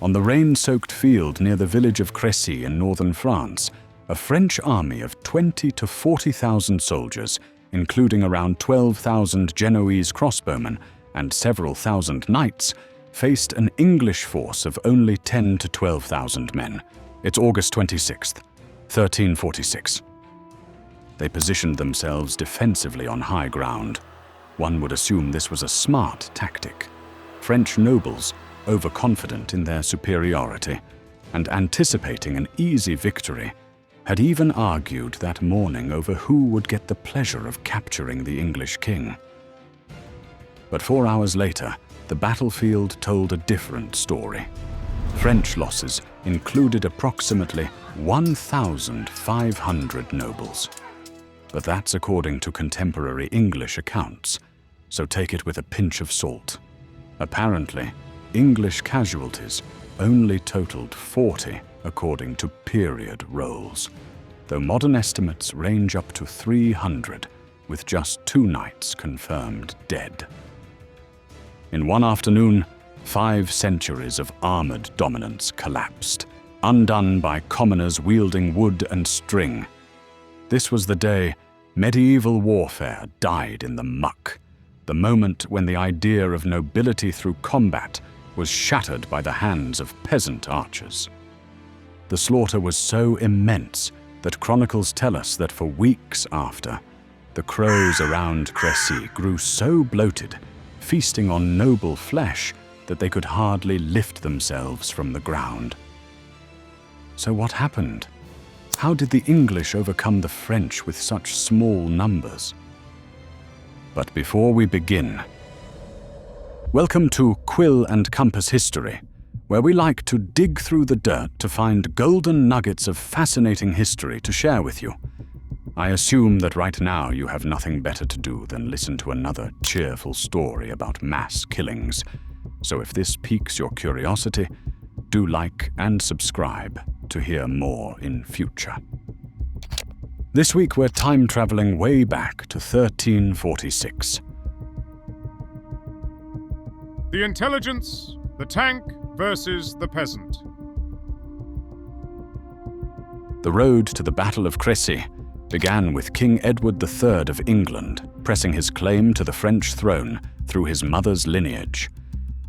On the rain-soaked field near the village of Crécy in northern France, a French army of 20 to 40,000 soldiers, including around 12,000 Genoese crossbowmen and several thousand knights, faced an English force of only 10 to 12,000 men. It's August 26th, 1346. They positioned themselves defensively on high ground. One would assume this was a smart tactic. French nobles, overconfident in their superiority and anticipating an easy victory, had even argued that morning over who would get the pleasure of capturing the English king. But 4 hours later, the battlefield told a different story. French losses included approximately 1,500 nobles. But that's according to contemporary English accounts, so take it with a pinch of salt. Apparently, English casualties only totaled 40 according to period rolls, though modern estimates range up to 300, with just 2 knights confirmed dead. In one afternoon, 5 centuries of armored dominance collapsed, undone by commoners wielding wood and string. This was the day medieval warfare died in the muck, the moment when the idea of nobility through combat was shattered by the hands of peasant archers. The slaughter was so immense that chronicles tell us that for weeks after, the crows around Crécy grew so bloated, feasting on noble flesh, that they could hardly lift themselves from the ground. So what happened? How did the English overcome the French with such small numbers? But before we begin, welcome to Quill and Compass History, where we like to dig through the dirt to find golden nuggets of fascinating history to share with you. I assume that right now you have nothing better to do than listen to another cheerful story about mass killings. So if this piques your curiosity, do like and subscribe to hear more in future. This week we're time-traveling way back to 1346. The intelligence, the tank versus the peasant. The road to the Battle of Crécy began with King Edward III of England pressing his claim to the French throne through his mother's lineage.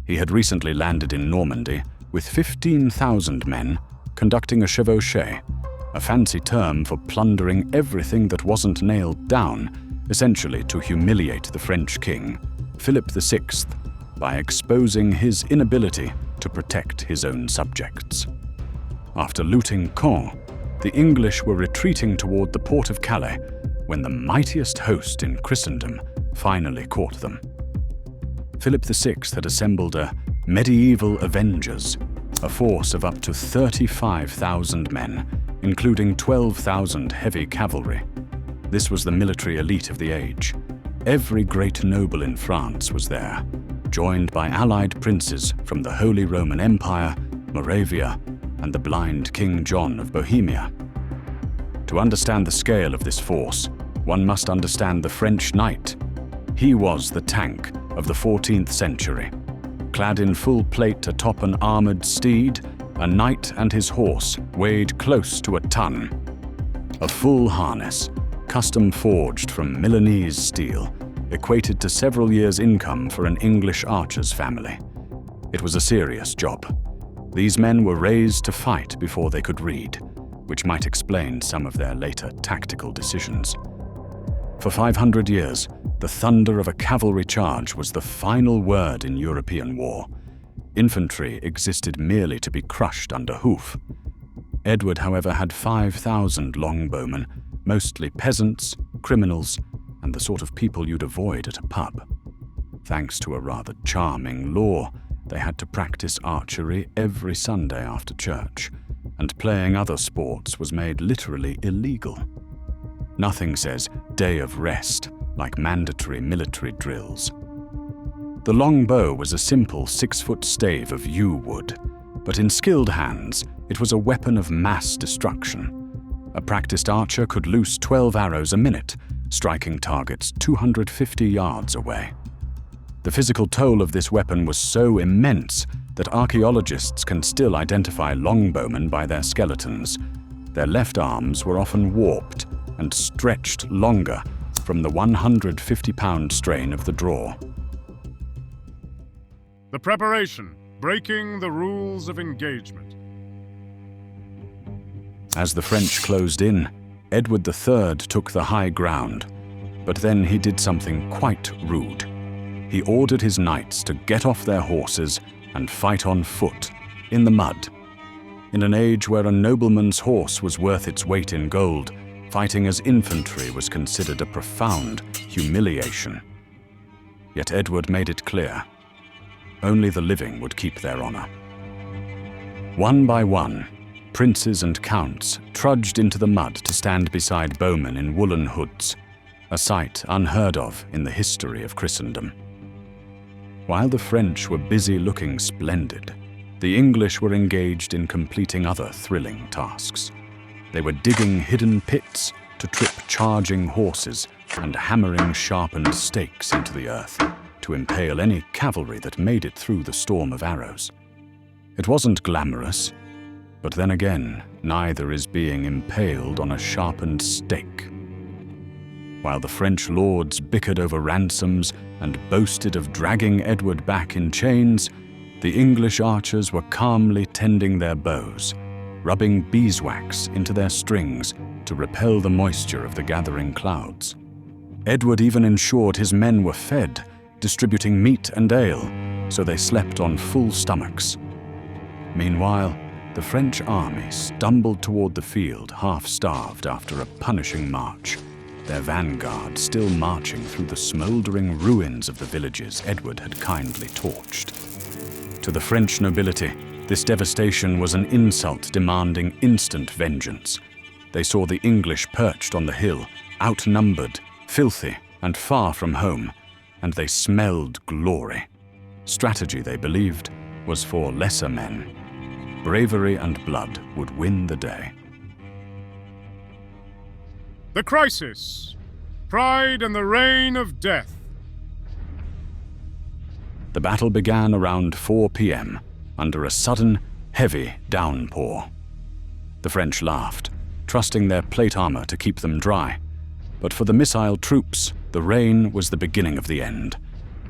He had recently landed in Normandy with 15,000 men, conducting a chevauchée, a fancy term for plundering everything that wasn't nailed down, essentially to humiliate the French king, Philip VI, by exposing his inability to protect his own subjects. After looting Caen, the English were retreating toward the port of Calais when the mightiest host in Christendom finally caught them. Philip VI had assembled a medieval Avengers, a force of up to 35,000 men, including 12,000 heavy cavalry. This was the military elite of the age. Every great noble in France was there, joined by allied princes from the Holy Roman Empire, Moravia, and the blind King John of Bohemia. To understand the scale of this force, one must understand the French knight. He was the tank of the 14th century. Clad in full plate atop an armoured steed, a knight and his horse weighed close to a ton. A full harness, custom forged from Milanese steel, equated to several years' income for an English archer's family. It was a serious job. These men were raised to fight before they could read, which might explain some of their later tactical decisions. For 500 years, the thunder of a cavalry charge was the final word in European war. Infantry existed merely to be crushed under hoof. Edward, however, had 5,000 longbowmen, mostly peasants, criminals, and the sort of people you'd avoid at a pub. Thanks to a rather charming law, they had to practice archery every Sunday after church, and playing other sports was made literally illegal. Nothing says day of rest like mandatory military drills. The long bow was a simple 6-foot stave of yew wood, but in skilled hands, it was a weapon of mass destruction. A practiced archer could loose 12 arrows a minute, striking targets 250 yards away. The physical toll of this weapon was so immense that archaeologists can still identify longbowmen by their skeletons. Their left arms were often warped and stretched longer from the 150-pound strain of the draw. The preparation, breaking the rules of engagement. As the French closed in, Edward III took the high ground, but then he did something quite rude. He ordered his knights to get off their horses and fight on foot, in the mud. In an age where a nobleman's horse was worth its weight in gold, fighting as infantry was considered a profound humiliation. Yet Edward made it clear, only the living would keep their honor. One by one, princes and counts trudged into the mud to stand beside bowmen in woolen hoods, a sight unheard of in the history of Christendom. While the French were busy looking splendid, the English were engaged in completing other thrilling tasks. They were digging hidden pits to trip charging horses and hammering sharpened stakes into the earth to impale any cavalry that made it through the storm of arrows. It wasn't glamorous, but then again, neither is being impaled on a sharpened stake. While the French lords bickered over ransoms and boasted of dragging Edward back in chains, the English archers were calmly tending their bows, rubbing beeswax into their strings to repel the moisture of the gathering clouds. Edward even ensured his men were fed, distributing meat and ale, so they slept on full stomachs. Meanwhile, the French army stumbled toward the field, half-starved after a punishing march, their vanguard still marching through the smoldering ruins of the villages Edward had kindly torched. To the French nobility, this devastation was an insult demanding instant vengeance. They saw the English perched on the hill, outnumbered, filthy, and far from home, and they smelled glory. Strategy, they believed, was for lesser men. Bravery and blood would win the day. The crisis. Pride and the reign of death. The battle began around 4 p.m. under a sudden, heavy downpour. The French laughed, trusting their plate armor to keep them dry. But for the missile troops, the rain was the beginning of the end.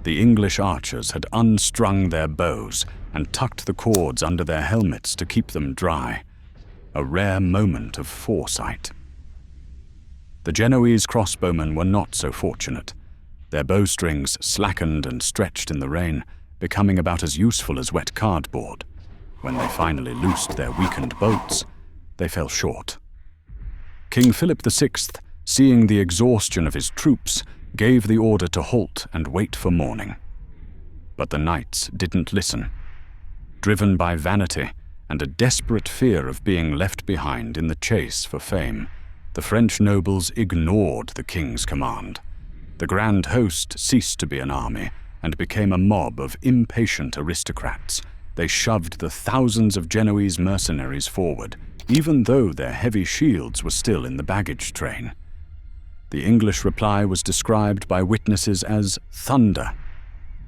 The English archers had unstrung their bows and tucked the cords under their helmets to keep them dry. A rare moment of foresight. The Genoese crossbowmen were not so fortunate. Their bowstrings slackened and stretched in the rain, becoming about as useful as wet cardboard. When they finally loosed their weakened bolts, they fell short. King Philip VI, seeing the exhaustion of his troops, gave the order to halt and wait for morning. But the knights didn't listen. Driven by vanity and a desperate fear of being left behind in the chase for fame, the French nobles ignored the king's command. The grand host ceased to be an army and became a mob of impatient aristocrats. They shoved the thousands of Genoese mercenaries forward, even though their heavy shields were still in the baggage train. The English reply was described by witnesses as thunder.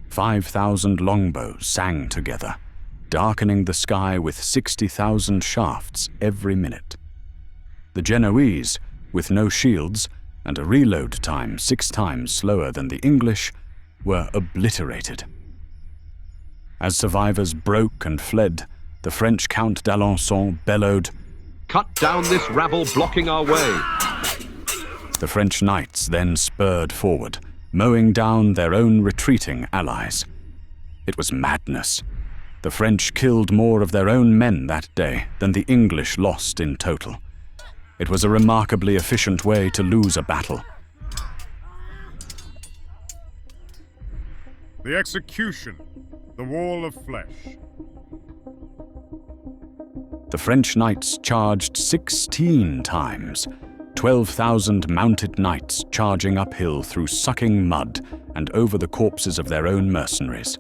5,000 longbows sang together, darkening the sky with 60,000 shafts every minute. The Genoese, with no shields and a reload time 6 times slower than the English, were obliterated. As survivors broke and fled, the French Count d'Alençon bellowed, "Cut down this rabble blocking our way!" The French knights then spurred forward, mowing down their own retreating allies. It was madness. The French killed more of their own men that day than the English lost in total. It was a remarkably efficient way to lose a battle. The execution. The wall of flesh. The French knights charged 16 times, 12,000 mounted knights charging uphill through sucking mud and over the corpses of their own mercenaries.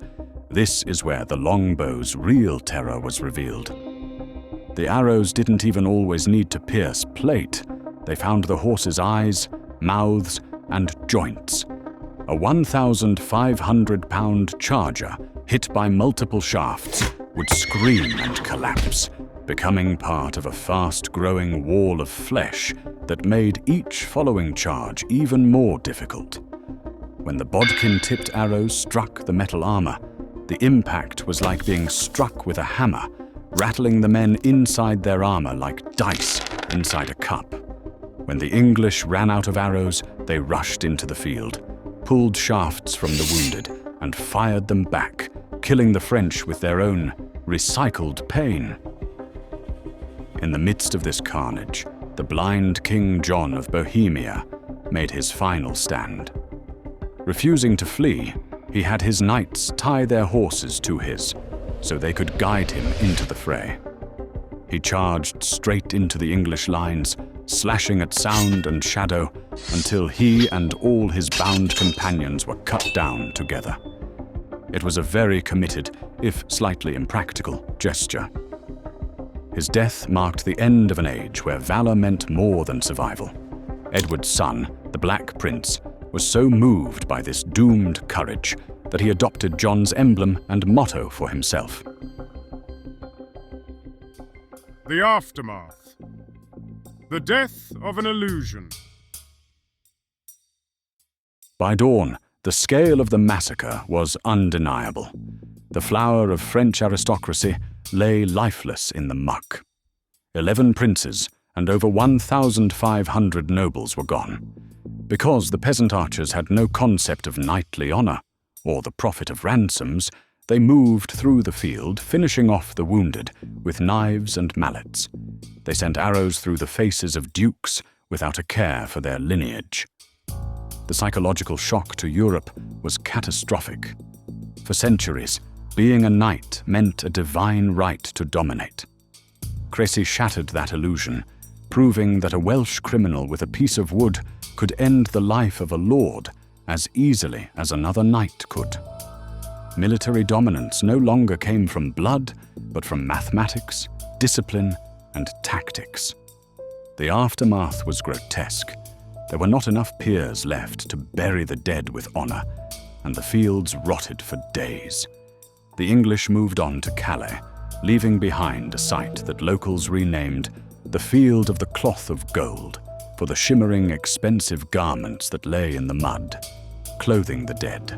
This is where the longbow's real terror was revealed. The arrows didn't even always need to pierce plate. They found the horses' eyes, mouths, and joints. A 1,500-pound charger, hit by multiple shafts, would scream and collapse, becoming part of a fast-growing wall of flesh that made each following charge even more difficult. When the bodkin-tipped arrows struck the metal armor, the impact was like being struck with a hammer, rattling the men inside their armor like dice inside a cup. When the English ran out of arrows, they rushed into the field, pulled shafts from the wounded, and fired them back, killing the French with their own recycled pain. In the midst of this carnage, the blind King John of Bohemia made his final stand. Refusing to flee, he had his knights tie their horses to his, so they could guide him into the fray. He charged straight into the English lines, slashing at sound and shadow until he and all his bound companions were cut down together. It was a very committed, if slightly impractical, gesture. His death marked the end of an age where valor meant more than survival. Edward's son, the Black Prince, was so moved by this doomed courage that he adopted John's emblem and motto for himself. The aftermath. The death of an illusion. By dawn, the scale of the massacre was undeniable. The flower of French aristocracy lay lifeless in the muck. 11 princes and over 1,500 nobles were gone. Because the peasant archers had no concept of knightly honor or the profit of ransoms, they moved through the field, finishing off the wounded with knives and mallets. They sent arrows through the faces of dukes without a care for their lineage. The psychological shock to Europe was catastrophic. For centuries, being a knight meant a divine right to dominate. Crécy shattered that illusion, proving that a Welsh criminal with a piece of wood could end the life of a lord as easily as another knight could. Military dominance no longer came from blood, but from mathematics, discipline, and tactics. The aftermath was grotesque. There were not enough peers left to bury the dead with honor, and the fields rotted for days. The English moved on to Calais, leaving behind a site that locals renamed the Field of the Cloth of Gold for the shimmering, expensive garments that lay in the mud, clothing the dead.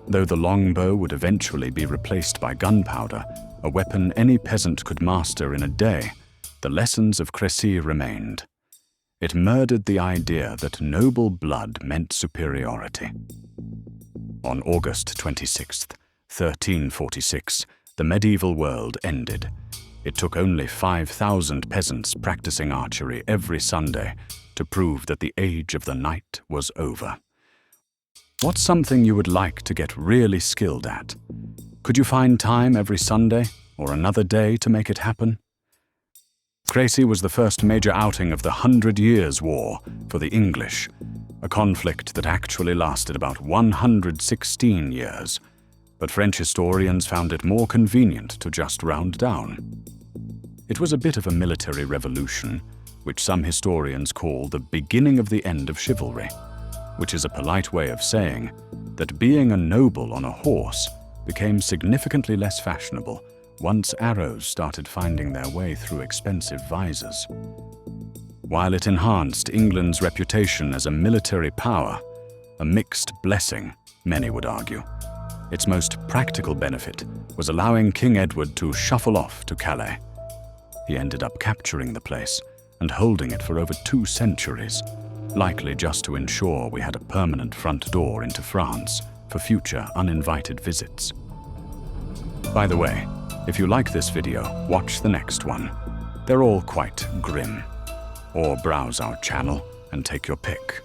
Though the longbow would eventually be replaced by gunpowder, a weapon any peasant could master in a day, the lessons of Crécy remained. It murdered the idea that noble blood meant superiority. On August 26, 1346, the medieval world ended. It took only 5,000 peasants practicing archery every Sunday to prove that the age of the knight was over. What's something you would like to get really skilled at? Could you find time every Sunday or another day to make it happen? Crécy was the first major outing of the 100 Years' War for the English, a conflict that actually lasted about 116 years, but French historians found it more convenient to just round down. It was a bit of a military revolution, which some historians call the beginning of the end of chivalry, which is a polite way of saying that being a noble on a horse became significantly less fashionable once arrows started finding their way through expensive visors. While it enhanced England's reputation as a military power, a mixed blessing, many would argue, its most practical benefit was allowing King Edward to shuffle off to Calais. He ended up capturing the place and holding it for over 2 centuries, likely just to ensure we had a permanent front door into France for future uninvited visits. By the way, if you like this video, watch the next one. They're all quite grim. Or browse our channel and take your pick.